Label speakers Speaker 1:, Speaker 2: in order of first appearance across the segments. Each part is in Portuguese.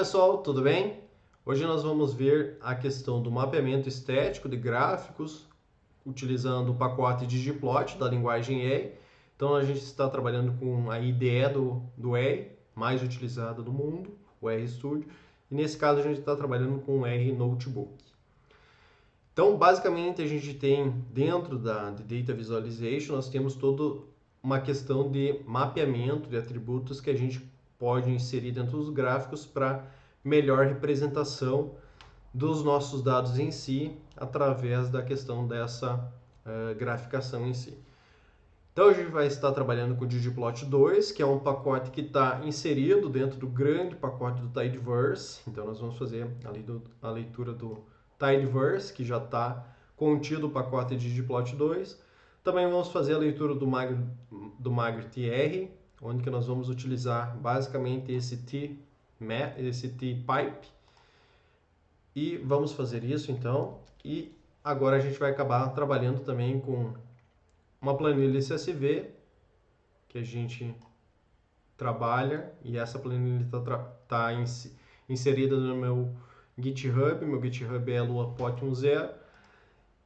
Speaker 1: pessoal, tudo bem? Hoje nós vamos ver a questão do mapeamento estético de gráficos utilizando o pacote ggplot da linguagem R. Então a gente está trabalhando com a IDE do R, mais utilizada do mundo, o RStudio, e nesse caso a gente está trabalhando com o R Notebook. Então basicamente a gente tem dentro da Data Visualization, nós temos toda uma questão de mapeamento de atributos que a gente pode inserir dentro dos gráficos para melhor representação dos nossos dados em si, através da questão dessa graficação em si. Então a gente vai estar trabalhando com o ggplot 2, que é um pacote que está inserido dentro do grande pacote do Tidyverse. Então nós vamos fazer a leitura do Tidyverse, que já está contido o pacote ggplot 2. Também vamos fazer a leitura do Magritte-R, onde que nós vamos utilizar basicamente esse T-pipe. E vamos fazer isso então. E agora a gente vai acabar trabalhando também com uma planilha CSV que a gente trabalha, e essa planilha está inserida no meu GitHub. Meu GitHub é luapot10.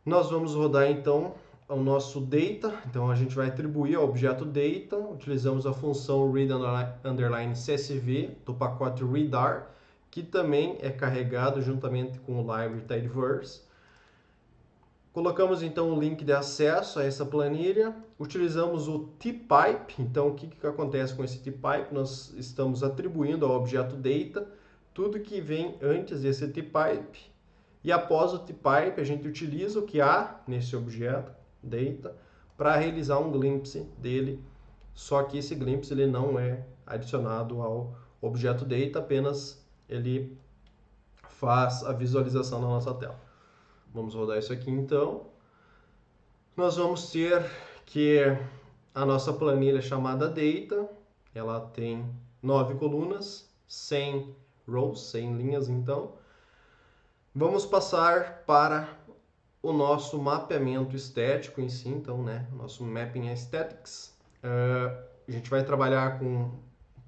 Speaker 1: Nós vamos rodar então o nosso data. Então a gente vai atribuir ao objeto data, utilizamos a função read_csv do pacote readr, que também é carregado juntamente com o library Tidyverse. Colocamos então o link de acesso a essa planilha, utilizamos o tpipe. Então o que acontece com esse tpipe? Nós estamos atribuindo ao objeto data tudo que vem antes desse tpipe, e após o tpipe a gente utiliza o que há nesse objeto data para realizar um glimpse dele, só que esse glimpse ele não é adicionado ao objeto data, apenas ele faz a visualização na nossa tela. Vamos rodar isso aqui então. Nós vamos ter que a nossa planilha chamada data, ela tem 9 colunas, 100 rows, 100 linhas então. Vamos passar para o nosso mapeamento estético em si, então, nosso Mapping Aesthetics. A gente vai trabalhar com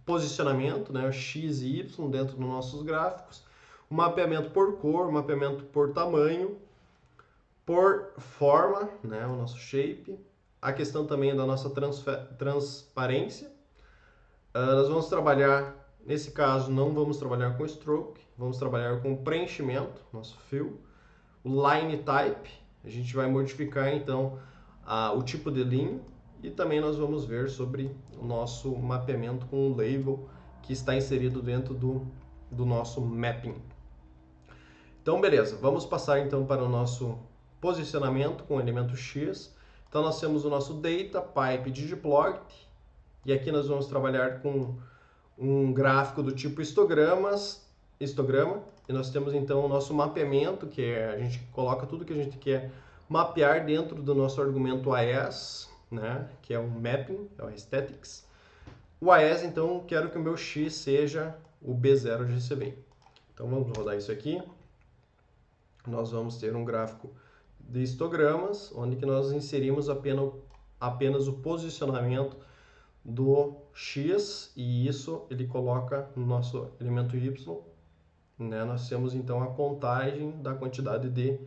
Speaker 1: posicionamento, X e Y dentro dos nossos gráficos, o mapeamento por cor, o mapeamento por tamanho, por forma, o nosso shape, a questão também da nossa transparência. Nós vamos trabalhar, nesse caso, não vamos trabalhar com stroke, vamos trabalhar com preenchimento, nosso fill, o line type, a gente vai modificar então o tipo de linha, e também nós vamos ver sobre o nosso mapeamento com o label que está inserido dentro do nosso mapping. Então, beleza, vamos passar então para o nosso posicionamento com o elemento X. Então, nós temos o nosso data, pipe, ggplot, e aqui nós vamos trabalhar com um gráfico do tipo histograma, e nós temos então o nosso mapeamento, que a gente coloca tudo que a gente quer mapear dentro do nosso argumento AES, que é o mapping, é o aesthetics. O AES, então, quero que o meu X seja o B0 de GCV. Então, vamos rodar isso aqui. Nós vamos ter um gráfico de histogramas, onde que nós inserimos apenas o posicionamento do X, e isso ele coloca no nosso elemento Y. Nós temos então a contagem da quantidade de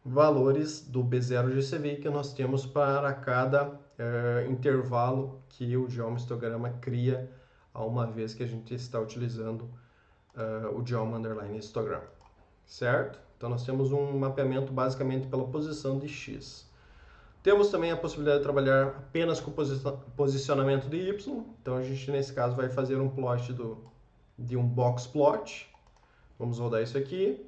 Speaker 1: valores do B0 GCV que nós temos para cada intervalo que o Geom histograma cria a uma vez que a gente está utilizando o Geom underline histograma, certo? Então nós temos um mapeamento basicamente pela posição de X. Temos também a possibilidade de trabalhar apenas com posicionamento de Y. Então a gente nesse caso vai fazer um plot de um box plot. Vamos rodar isso aqui.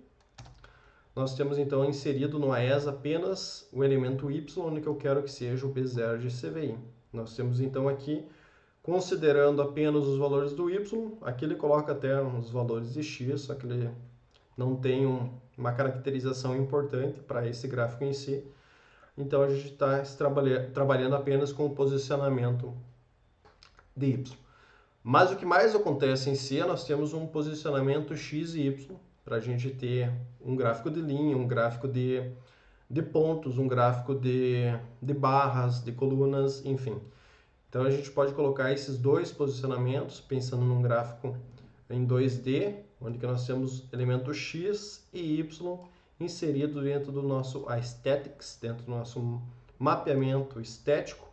Speaker 1: Nós temos então inserido no AES apenas o elemento Y, que eu quero que seja o B0 de CVI. Nós temos então aqui, considerando apenas os valores do Y, aqui ele coloca até os valores de X, só que ele não tem uma caracterização importante para esse gráfico em si. Então a gente está trabalhando apenas com o posicionamento de Y. Mas o que mais acontece em si é nós temos um posicionamento X e Y, para a gente ter um gráfico de linha, um gráfico de pontos, um gráfico de barras, de colunas, enfim. Então a gente pode colocar esses dois posicionamentos, pensando num gráfico em 2D, onde que nós temos elementos X e Y inserido dentro do nosso aesthetics, dentro do nosso mapeamento estético.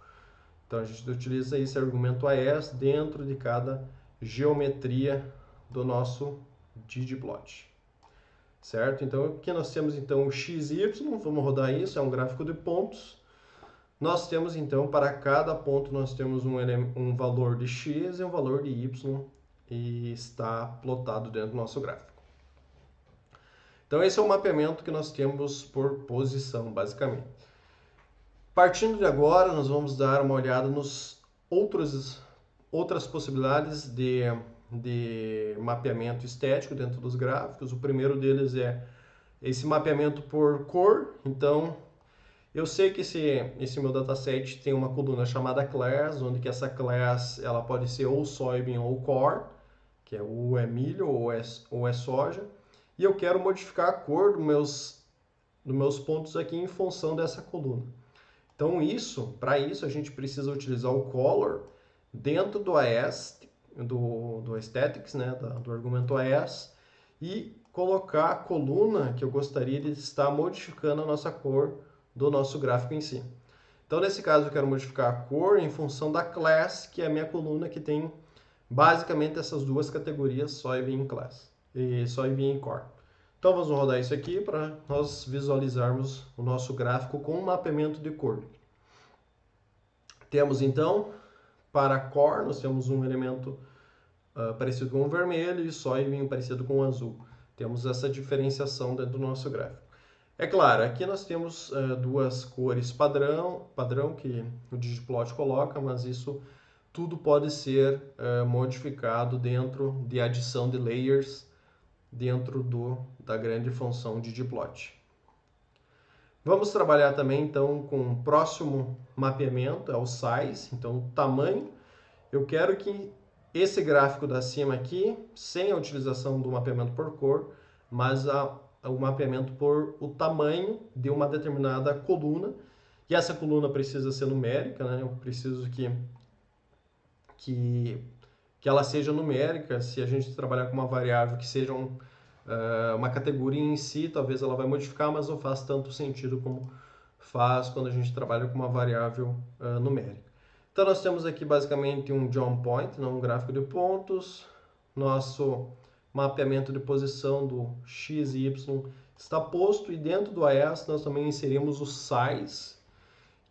Speaker 1: Então a gente utiliza esse argumento AES dentro de cada geometria do nosso ggplot. Certo? Então aqui nós temos então o x e y, vamos rodar isso, é um gráfico de pontos. Nós temos então para cada ponto nós temos um valor de x e um valor de y e está plotado dentro do nosso gráfico. Então esse é o mapeamento que nós temos por posição, basicamente. Partindo de agora, nós vamos dar uma olhada nos outras possibilidades de mapeamento estético dentro dos gráficos. O primeiro deles é esse mapeamento por cor. Então, eu sei que esse meu dataset tem uma coluna chamada class, onde que essa class ela pode ser ou soybean ou corn, que é ou é milho ou é soja. E eu quero modificar a cor dos meus pontos aqui em função dessa coluna. Então, para isso, a gente precisa utilizar o color dentro do AES, do aesthetics, né, do argumento AES, e colocar a coluna que eu gostaria de estar modificando a nossa cor do nosso gráfico em si. Então, nesse caso, eu quero modificar a cor em função da class, que é a minha coluna que tem basicamente essas duas categorias, soybean class e soybean corn. Então, vamos rodar isso aqui para nós visualizarmos o nosso gráfico com um mapeamento de cor. Temos então, para corn, nós temos um elemento parecido com o vermelho e soybean parecido com o azul. Temos essa diferenciação dentro do nosso gráfico. É claro, aqui nós temos duas cores padrão que o ggplot coloca, mas isso tudo pode ser modificado dentro de adição de layers dentro da grande função ggplot. Vamos trabalhar também então com o próximo mapeamento, é o size, então o tamanho. Eu quero que esse gráfico da cima aqui, sem a utilização do mapeamento por cor, mas o mapeamento por o tamanho de uma determinada coluna. E essa coluna precisa ser numérica, né? Eu preciso que ela seja numérica. Se a gente trabalhar com uma variável que seja uma categoria em si, talvez ela vai modificar, mas não faz tanto sentido como faz quando a gente trabalha com uma variável numérica. Então nós temos aqui basicamente um jump point, um gráfico de pontos. Nosso mapeamento de posição do x e y está posto, e dentro do AES nós também inserimos o size,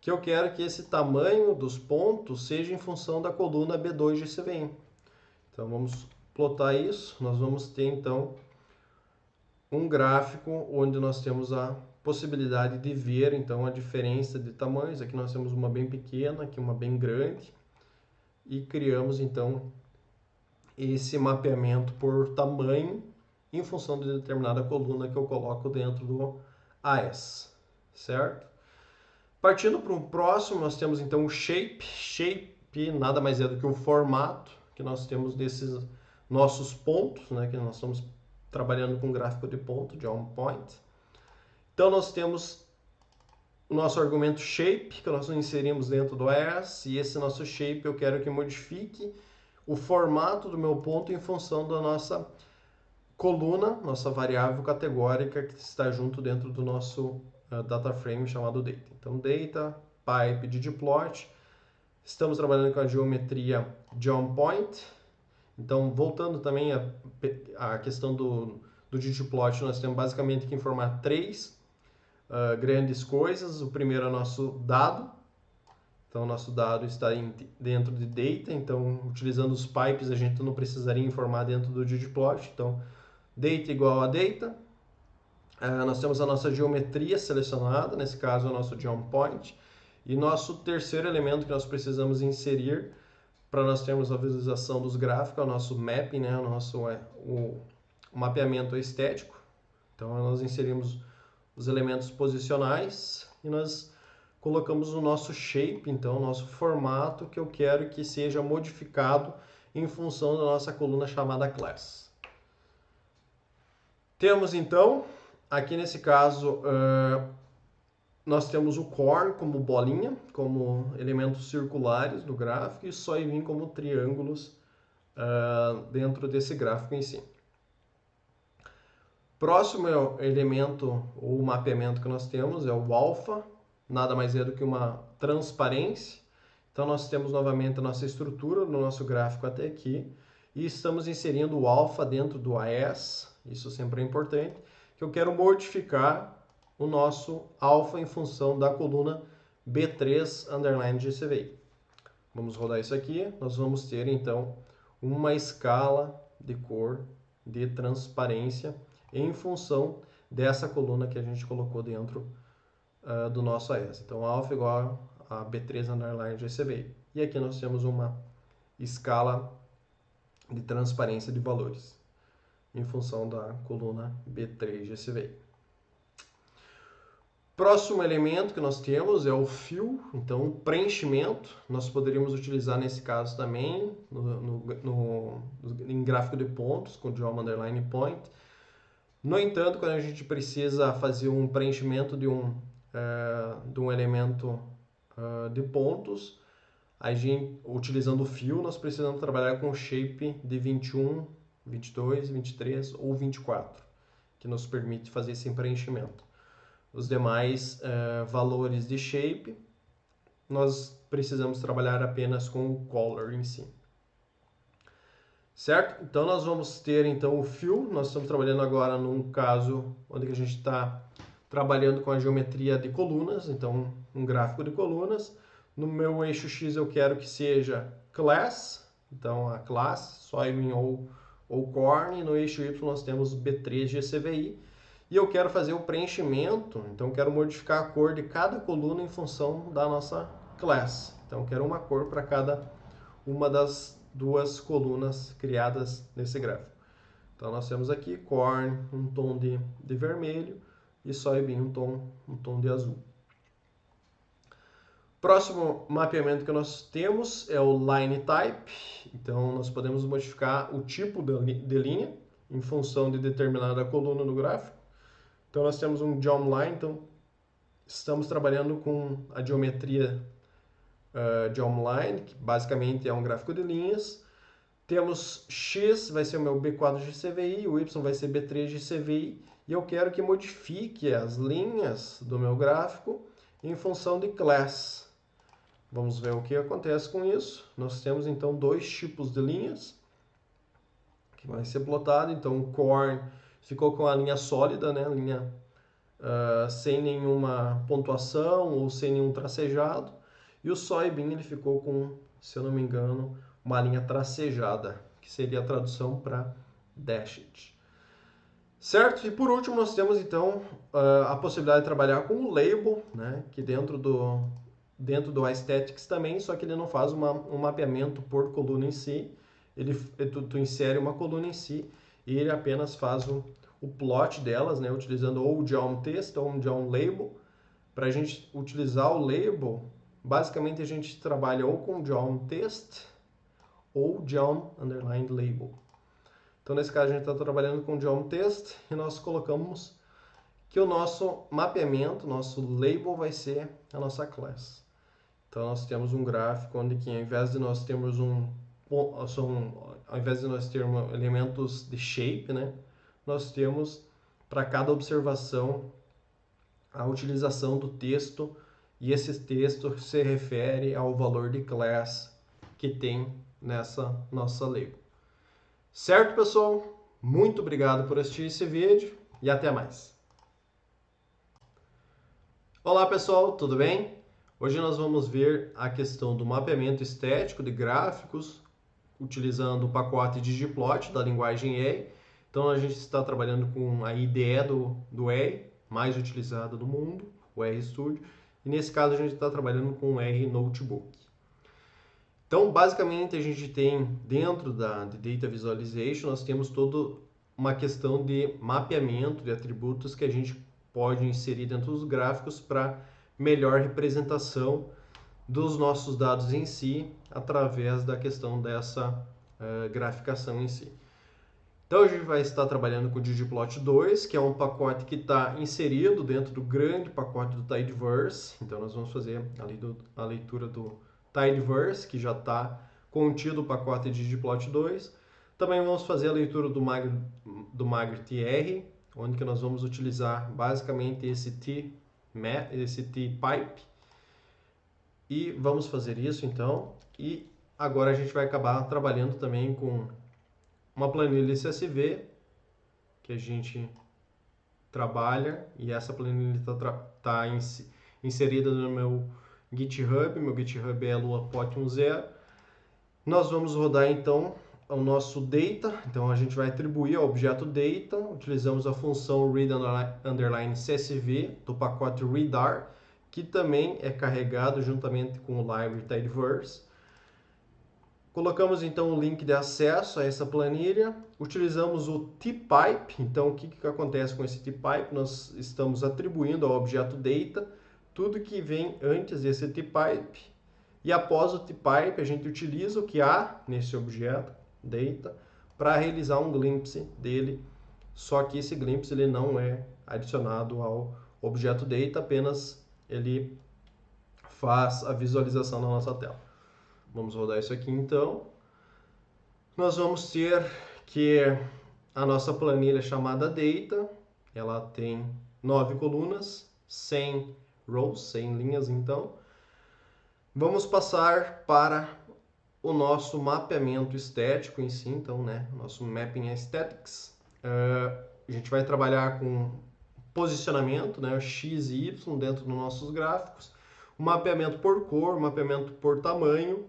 Speaker 1: que eu quero que esse tamanho dos pontos seja em função da coluna B2 de CVM. Então vamos plotar isso, nós vamos ter então um gráfico onde nós temos a possibilidade de ver então a diferença de tamanhos. Aqui nós temos uma bem pequena, aqui uma bem grande, e criamos então esse mapeamento por tamanho em função de determinada coluna que eu coloco dentro do AES, certo? Partindo para o próximo, nós temos então o shape. Shape nada mais é do que o formato que nós temos desses nossos pontos, né, que nós estamos trabalhando com gráfico de ponto, de on point. Então nós temos o nosso argumento shape, que nós inserimos dentro do AES, e esse nosso shape eu quero que modifique o formato do meu ponto em função da nossa coluna, nossa variável categórica que está junto dentro do nosso data frame chamado data. Então data, pipe, ggplot. Estamos trabalhando com a geometria jump point. Então, voltando também à questão do ggplot, nós temos basicamente que informar três grandes coisas. O primeiro é o nosso dado. Então, o nosso dado está dentro de data. Então, utilizando os pipes, a gente não precisaria informar dentro do ggplot. Então, data igual a data. Nós temos a nossa geometria selecionada, nesse caso é o nosso jump point. E nosso terceiro elemento que nós precisamos inserir para nós termos a visualização dos gráficos, é o nosso mapping, né? O mapeamento estético. Então nós inserimos os elementos posicionais e nós colocamos o nosso shape, então o nosso formato que eu quero que seja modificado em função da nossa coluna chamada class. Temos então, aqui nesse caso, nós temos o corn como bolinha, como elementos circulares do gráfico, e soybean como triângulos dentro desse gráfico em si. Próximo elemento ou mapeamento que nós temos é o alfa, nada mais é do que uma transparência. Então nós temos novamente a nossa estrutura no nosso gráfico até aqui e estamos inserindo o alfa dentro do AES, isso sempre é importante, que eu quero modificar o nosso alfa em função da coluna B3_GCVI. Vamos rodar isso aqui, nós vamos ter então uma escala de cor de transparência em função dessa coluna que a gente colocou dentro do nosso AES. Então, alfa igual a B3_GCVI. E aqui nós temos uma escala de transparência de valores em função da coluna B3GCVI. Próximo elemento que nós temos é o fill, então preenchimento. Nós poderíamos utilizar nesse caso também em gráfico de pontos com geom_point. No entanto, quando a gente precisa fazer um preenchimento de um elemento de pontos, utilizando o fill, nós precisamos trabalhar com shape de 21, 22, 23 ou 24, que nos permite fazer esse preenchimento. Os demais valores de shape, nós precisamos trabalhar apenas com o color em si. Certo? Então nós vamos ter então o fill, nós estamos trabalhando agora num caso onde a gente está trabalhando com a geometria de colunas, então um gráfico de colunas. No meu eixo X eu quero que seja class, então a class, soybean ou corn. No eixo Y nós temos B3GCVI. E eu quero fazer o preenchimento, então eu quero modificar a cor de cada coluna em função da nossa class. Então eu quero uma cor para cada uma das duas colunas criadas nesse gráfico. Então nós temos aqui corn, um tom de vermelho, e soybean, um tom de azul. Próximo mapeamento que nós temos é o line type. Então nós podemos modificar o tipo de linha em função de determinada coluna no gráfico. Então nós temos um geom_line, então estamos trabalhando com a geometria geom_line, que basicamente é um gráfico de linhas. Temos X, vai ser o meu B4GCVI, o Y vai ser B3GCVI, e eu quero que modifique as linhas do meu gráfico em função de class. Vamos ver o que acontece com isso. Nós temos então dois tipos de linhas que vai ser plotado. Então o corn ficou com a linha sólida, né? Linha sem nenhuma pontuação ou sem nenhum tracejado. E o soybean ele ficou com, se eu não me engano, uma linha tracejada, que seria a tradução para dashed. Certo? E por último nós temos então a possibilidade de trabalhar com o label, né? Que dentro do Aesthetics também, só que ele não faz um mapeamento por coluna em si. Tu insere uma coluna em si e ele apenas faz o plot delas, né? Utilizando ou o geom_text ou um geom_label. Para a gente utilizar o label, basicamente a gente trabalha ou com geom_text ou geom_label. Então nesse caso a gente está trabalhando com geom_text e nós colocamos que o nosso mapeamento, nosso label vai ser a nossa class. Então nós temos um gráfico onde que ao invés de nós termos elementos de shape, né, nós temos para cada observação a utilização do texto, e esse texto se refere ao valor de class que tem nessa nossa label. Certo, pessoal? Muito obrigado por assistir esse vídeo e até mais. Olá, pessoal, tudo bem? Hoje nós vamos ver a questão do mapeamento estético de gráficos utilizando o pacote de ggplot da linguagem R. Então a gente está trabalhando com a IDE do R, mais utilizada do mundo, o RStudio, e nesse caso a gente está trabalhando com o R Notebook. Então basicamente a gente tem dentro da Data Visualization, nós temos toda uma questão de mapeamento de atributos que a gente pode inserir dentro dos gráficos para melhor representação dos nossos dados em si, através da questão dessa graficação em si. Então a gente vai estar trabalhando com o ggplot 2, que é um pacote que está inserido dentro do grande pacote do Tidyverse. Então nós vamos fazer a leitura do Tidyverse, que já está contido o pacote de ggplot2. Também vamos fazer a leitura do magrittr, onde que nós vamos utilizar basicamente esse tpipe. E vamos fazer isso então. E agora a gente vai acabar trabalhando também com uma planilha CSV que a gente trabalha, e essa planilha está inserida no meu GitHub. Meu GitHub é luapot10. Nós vamos rodar então o nosso data. Então a gente vai atribuir ao objeto data, utilizamos a função read_csv do pacote readr, que também é carregado juntamente com o library tidyverse. Colocamos então o link de acesso a essa planilha, utilizamos o tpipe. Então o que acontece com esse tpipe? Nós estamos atribuindo ao objeto data tudo que vem antes desse tpipe, e após o tpipe a gente utiliza o que há nesse objeto data para realizar um glimpse dele, só que esse glimpse ele não é adicionado ao objeto data, apenas ele faz a visualização na nossa tela. Vamos rodar isso aqui então. Nós vamos ter que a nossa planilha chamada data, ela tem 9 colunas, 100 rows, 100 linhas então. Vamos passar para o nosso mapeamento estético em si, então, nosso Mapping Aesthetics. A gente vai trabalhar com posicionamento, X e Y dentro dos nossos gráficos, o mapeamento por cor, mapeamento por tamanho,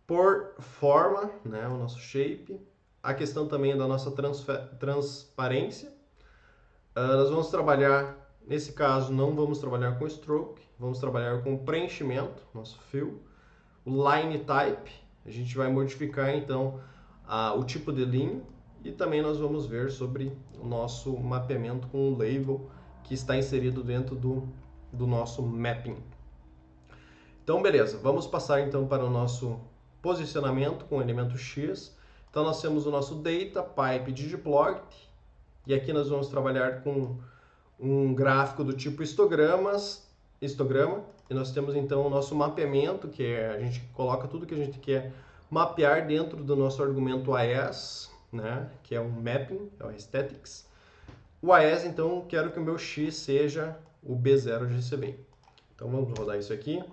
Speaker 1: por forma, o nosso shape, a questão também da nossa transparência. Nós vamos trabalhar, nesse caso, não vamos trabalhar com stroke, vamos trabalhar com preenchimento, nosso fill, o line type, a gente vai modificar então o tipo de linha, e também nós vamos ver sobre o nosso mapeamento com o label que está inserido dentro do nosso mapping. Então, beleza, vamos passar então para o nosso posicionamento com o elemento X. Então, nós temos o nosso data, pipe, ggplot, e aqui nós vamos trabalhar com um gráfico do tipo histograma, e nós temos então o nosso mapeamento, que a gente coloca tudo que a gente quer mapear dentro do nosso argumento AES, que é o mapping, é o aesthetics. O AES, então, quero que o meu X seja o B0GCV. Então, vamos rodar isso aqui.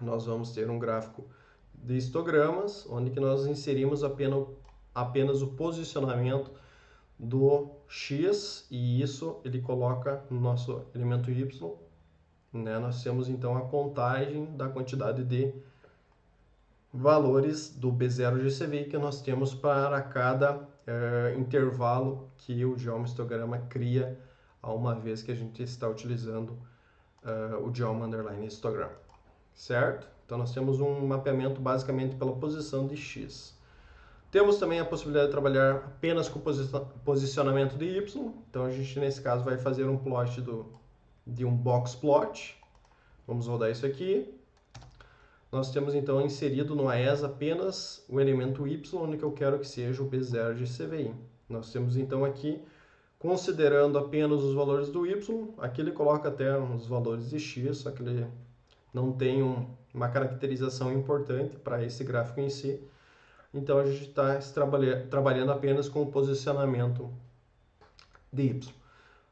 Speaker 1: Nós vamos ter um gráfico de histogramas, onde que nós inserimos apenas o posicionamento do X, e isso ele coloca no nosso elemento Y. Nós temos então a contagem da quantidade de valores do B0GCV que nós temos para cada intervalo que o Geoma histograma cria uma vez que a gente está utilizando o Geoma underline histograma, certo? Então nós temos um mapeamento basicamente pela posição de X. Temos também a possibilidade de trabalhar apenas com posicionamento de Y. Então a gente nesse caso vai fazer um plot de um box plot. Vamos rodar isso aqui. Nós temos então inserido no AES apenas o elemento Y, onde eu quero que seja o B0GCVI. Nós temos então aqui, considerando apenas os valores do Y, aqui ele coloca até os valores de X, só que ele não tem uma caracterização importante para esse gráfico em si. Então a gente está trabalhando apenas com o posicionamento de Y.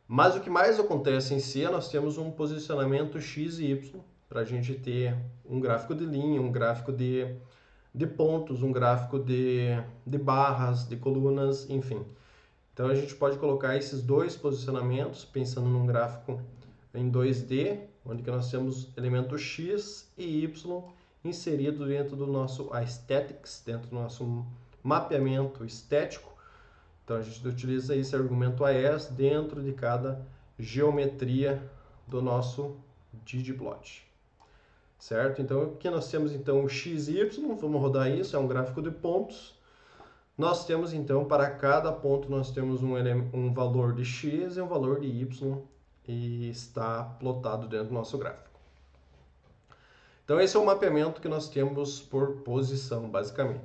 Speaker 1: Mas o que mais acontece em si é nós temos um posicionamento X e Y, para a gente ter um gráfico de linha, um gráfico de pontos, um gráfico de barras, de colunas, enfim. Então a gente pode colocar esses dois posicionamentos, pensando num gráfico em 2D, onde que nós temos elemento X e Y inserido dentro do nosso aesthetics, dentro do nosso mapeamento estético. Então a gente utiliza esse argumento AES dentro de cada geometria do nosso ggplot. Certo? Então aqui nós temos então o X e Y, vamos rodar isso, é um gráfico de pontos. Nós temos então para cada ponto nós temos um valor de X e um valor de Y, e está plotado dentro do nosso gráfico. Então esse é o mapeamento que nós temos por posição, basicamente.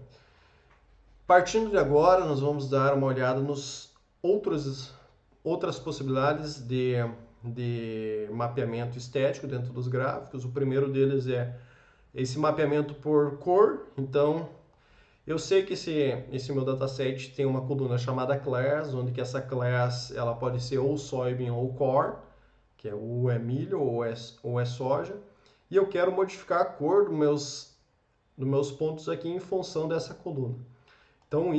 Speaker 1: Partindo de agora, nós vamos dar uma olhada nos outras possibilidades de mapeamento estético dentro dos gráficos. O primeiro deles é esse mapeamento por cor. Então, eu sei que esse meu dataset tem uma coluna chamada class, onde que essa class ela pode ser ou soybean ou corn, que é ou é milho ou é soja. E eu quero modificar a cor dos meus pontos aqui em função dessa coluna. Então,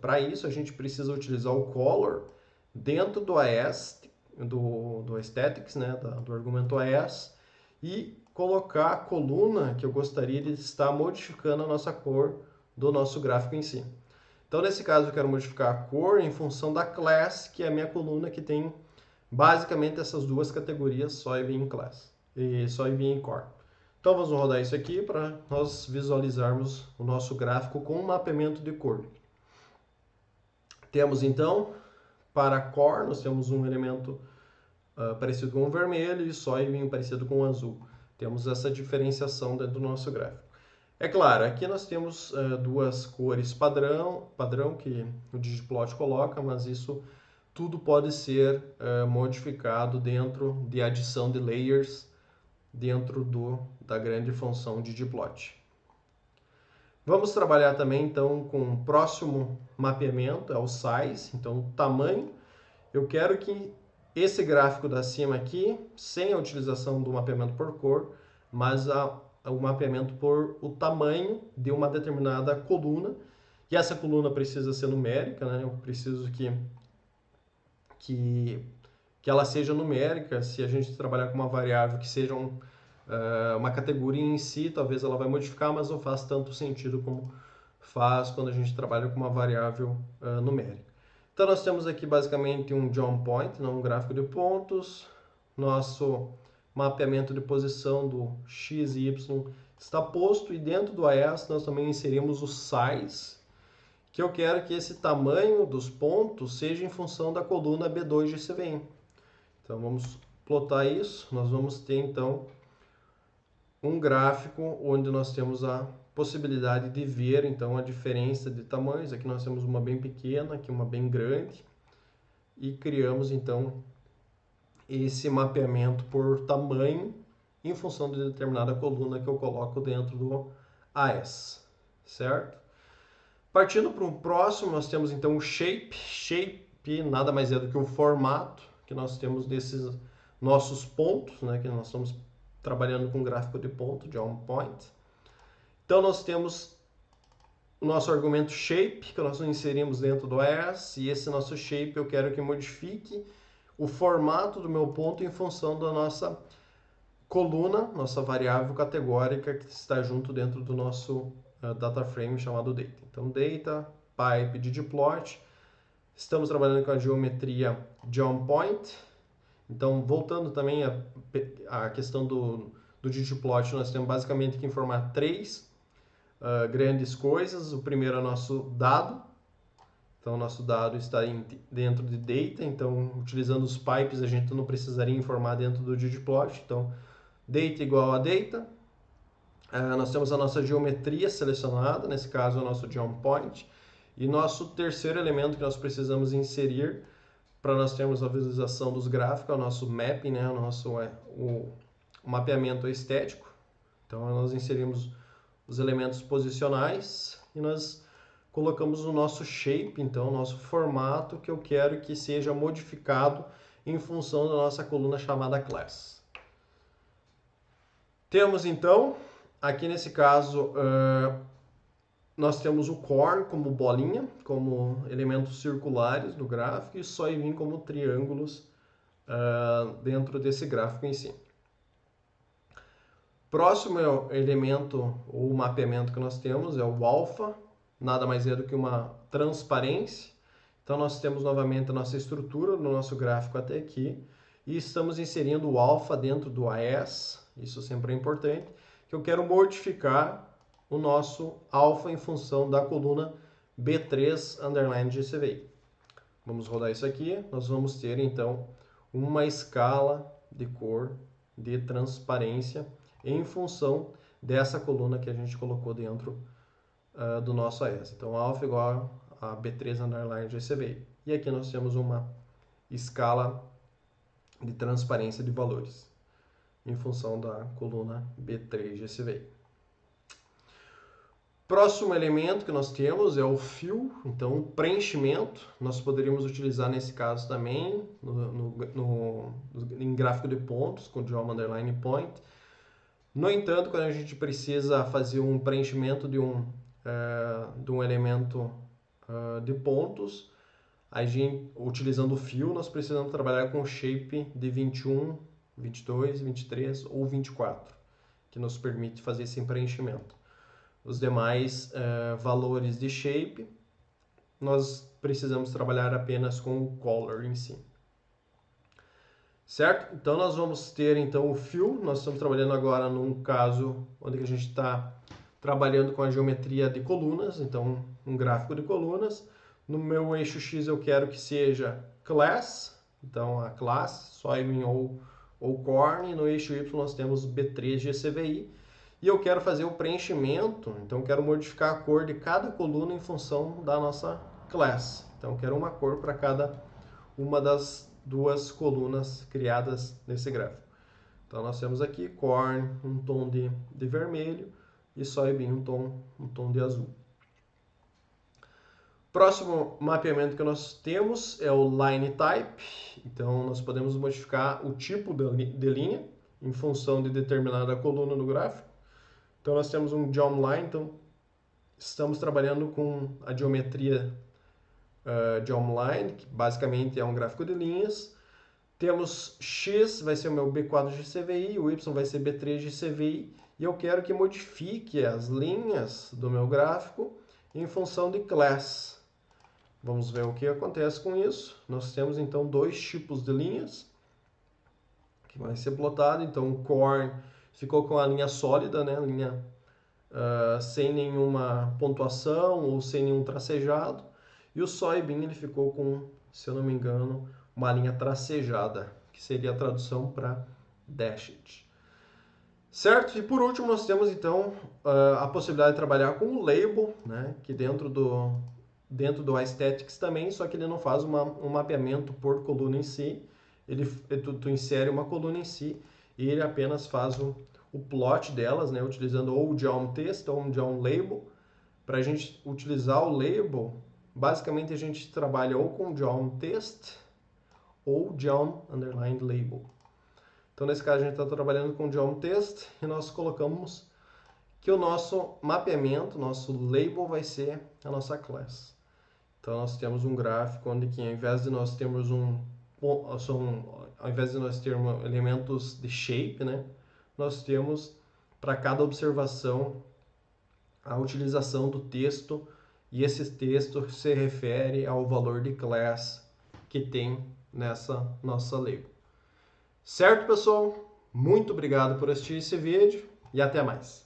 Speaker 1: para isso, a gente precisa utilizar o color dentro do AES, do aesthetics, né, do argumento AES, e colocar a coluna que eu gostaria de estar modificando a nossa cor do nosso gráfico em si. Então, nesse caso, eu quero modificar a cor em função da class, que é a minha coluna que tem basicamente essas duas categorias, soybean class e soybean core. Então, vamos rodar isso aqui para nós visualizarmos o nosso gráfico com mapeamento de cor. Temos, então, para core, nós temos um elemento parecido com o vermelho e soybean parecido com o azul. Temos essa diferenciação dentro do nosso gráfico. É claro, aqui nós temos duas cores padrão que o ggplot coloca, mas isso tudo pode ser modificado dentro de adição de layers dentro da grande função ggplot. Vamos trabalhar também então com o próximo mapeamento, é o size, então o tamanho. Eu quero que esse gráfico da cima aqui, sem a utilização do mapeamento por cor, mas o mapeamento por o tamanho de uma determinada coluna. E essa coluna precisa ser numérica, né? Eu preciso que ela seja numérica. Se a gente trabalhar com uma variável que seja uma categoria em si, talvez ela vai modificar, mas não faz tanto sentido como faz quando a gente trabalha com uma variável numérica. Então, nós temos aqui basicamente um jump point, um gráfico de pontos. Nosso mapeamento de posição do x e y está posto, e dentro do AES nós também inserimos o size, que eu quero que esse tamanho dos pontos seja em função da coluna B2 de CVM. Então, vamos plotar isso. Nós vamos ter, então, um gráfico onde nós temos a possibilidade de ver, então, a diferença de tamanhos. Aqui nós temos uma bem pequena, aqui uma bem grande. E criamos, então, esse mapeamento por tamanho em função de determinada coluna que eu coloco dentro do AES, certo? Partindo para o próximo, nós temos então o shape. Shape nada mais é do que o formato que nós temos desses nossos pontos, né? Que nós estamos trabalhando com gráfico de ponto, de on point. Então, nós temos o nosso argumento shape, que nós inserimos dentro do AES, e esse nosso shape eu quero que modifique o formato do meu ponto em função da nossa coluna, nossa variável categórica que está junto dentro do nosso data frame chamado data. Então, data, pipe, ggplot. Estamos trabalhando com a geometria jump point. Então, voltando também à questão do ggplot, nós temos basicamente que informar três grandes coisas. O primeiro é o nosso dado. Então, o nosso dado está dentro de data. Então, utilizando os pipes, a gente não precisaria informar dentro do ggplot. Então, data igual a data. Nós temos a nossa geometria selecionada, nesse caso é o nosso jump point. E nosso terceiro elemento que nós precisamos inserir para nós termos a visualização dos gráficos, é o nosso mapping, né? O mapeamento estético. Então, nós inserimos os elementos posicionais e nós colocamos o nosso shape, então, o nosso formato que eu quero que seja modificado em função da nossa coluna chamada class. Temos, então, aqui nesse caso, nós temos o corn como bolinha, como elementos circulares do gráfico, e soybean como triângulos dentro desse gráfico em si. Próximo elemento ou mapeamento que nós temos é o alpha, nada mais é do que uma transparência. Então, nós temos novamente a nossa estrutura no nosso gráfico até aqui, e estamos inserindo o alpha dentro do AES, isso sempre é importante, que eu quero modificar o nosso alpha em função da coluna B3 underline GCVI. Vamos rodar isso aqui, nós vamos ter então uma escala de cor de transparência em função dessa coluna que a gente colocou dentro do nosso AES. Então, alpha igual a B3 underline GCVI. E aqui nós temos uma escala de transparência de valores em função da coluna B3 GCVI. Próximo elemento que nós temos é o fill, então o preenchimento. Nós poderíamos utilizar nesse caso também em gráfico de pontos com geom underline point. No entanto, quando a gente precisa fazer um preenchimento de um elemento de pontos, utilizando o fill, nós precisamos trabalhar com o shape de 21, 22, 23 ou 24, que nos permite fazer esse preenchimento. Os demais valores de shape, nós precisamos trabalhar apenas com o color em si. Certo? Então, nós vamos ter então o fill. Nós estamos trabalhando agora num caso onde a gente está trabalhando com a geometria de colunas, então um gráfico de colunas. No meu eixo X eu quero que seja class, então a classe, soybean ou corn. No eixo Y nós temos B3 GCVI. E eu quero fazer o preenchimento, então eu quero modificar a cor de cada coluna em função da nossa class. Então eu quero uma cor para cada uma das duas colunas criadas nesse gráfico. Então nós temos aqui corn, um tom de vermelho, e soybean, um tom de azul. Próximo mapeamento que nós temos é o line type. Então nós podemos modificar o tipo de linha em função de determinada coluna no gráfico. Então nós temos um geom line, então estamos trabalhando com a geometria geom line, que basicamente é um gráfico de linhas. Temos X, vai ser o meu B4 GCVI, o Y vai ser B3 GCVI, e eu quero que modifique as linhas do meu gráfico em função de class. Vamos ver o que acontece com isso. Nós temos então dois tipos de linhas que vai ser plotado. Então o corn ficou com a linha sólida, né? Linha sem nenhuma pontuação ou sem nenhum tracejado. E o soybean ele ficou com, se eu não me engano, uma linha tracejada, que seria a tradução para dashed. Certo? E por último nós temos então a possibilidade de trabalhar com o label, né? Que dentro do Aesthetics também, só que ele não faz um mapeamento por coluna em si. Tu insere uma coluna em si e ele apenas faz o plot delas, né? Utilizando ou o geom text ou um geom label. Para a gente utilizar o label, basicamente a gente trabalha ou com geom text ou geom underline label. Então nesse caso a gente está trabalhando com geom text e nós colocamos que o nosso mapeamento, nosso label vai ser a nossa class. Então nós temos um gráfico onde que ao invés de nós termos elementos de shape, né, nós temos para cada observação a utilização do texto, e esse texto se refere ao valor de class que tem nessa nossa label. Certo, pessoal? Muito obrigado por assistir esse vídeo e até mais.